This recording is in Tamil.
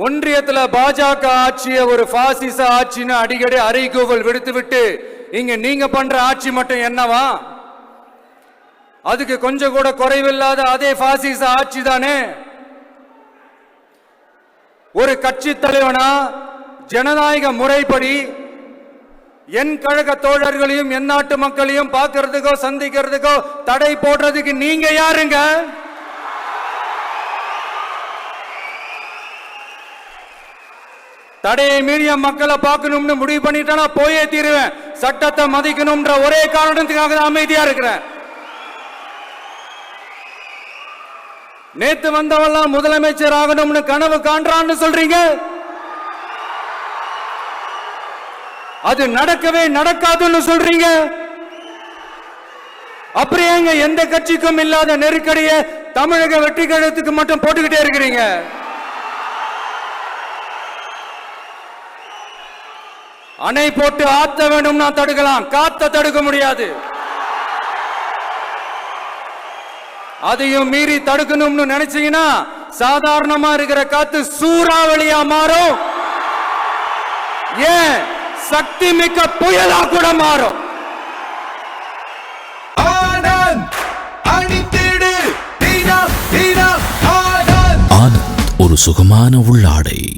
ஒன்றியத்துல பாஜக ஆட்சியை ஒரு பாசிச ஆட்சின்னு அடிக்கடி அறைகூவல் விடுத்துவிட்டு இங்க நீங்க பண்ற ஆட்சி மட்டும் என்னவா? அதுக்கு கொஞ்சம் கூட குறைவில்லாத அதே பாசிச ஆட்சி தானே. ஒரு கட்சி தலைவனா ஜனநாயக முறைப்படி என் கழக தோழர்களையும் என் நாட்டு மக்களையும் பார்க்கறதுக்கோ சந்திக்கிறதுக்கோ தடை போடுறதுக்கு நீங்க யாருங்க? தடையை மீறிய மக்களை பார்க்கணும்னு முடிவு பண்ணிட்டா போயே தீருவேன். சட்டத்தை மதிக்கணும்ன்ற ஒரே காரணத்துக்காக தான் அமைதியா இருக்கிறேன். நேத்து வந்தவெல்லாம் முதலமைச்சர் ஆகணும்னு கனவு காண்றான்னு சொல்றீங்க. அது நடக்கவே நடக்காதுன்னு சொல்றீங்க. அப்புறம் ஏங்க எந்த கட்சிக்கும் இல்லாத நெருக்கடியை தமிழக வெற்றி கழகத்துக்கு மட்டும் போட்டுக்கிட்டே இருக்கிறீங்க? அணை போட்டு ஆத்த வேண்டும்னா தடுக்கலாம், காத்த தடுக்க முடியாது. அதையும் மீறி தடுக்கணும்னு நினைச்சீங்கன்னா சாதாரணமா இருக்கிற காத்து சூறாவளியா மாறும். ஏன் சக்தி மிக்க புயலா கூட மாறும். ஆனந்த் ஒரு சுகமான உள்ளாடை.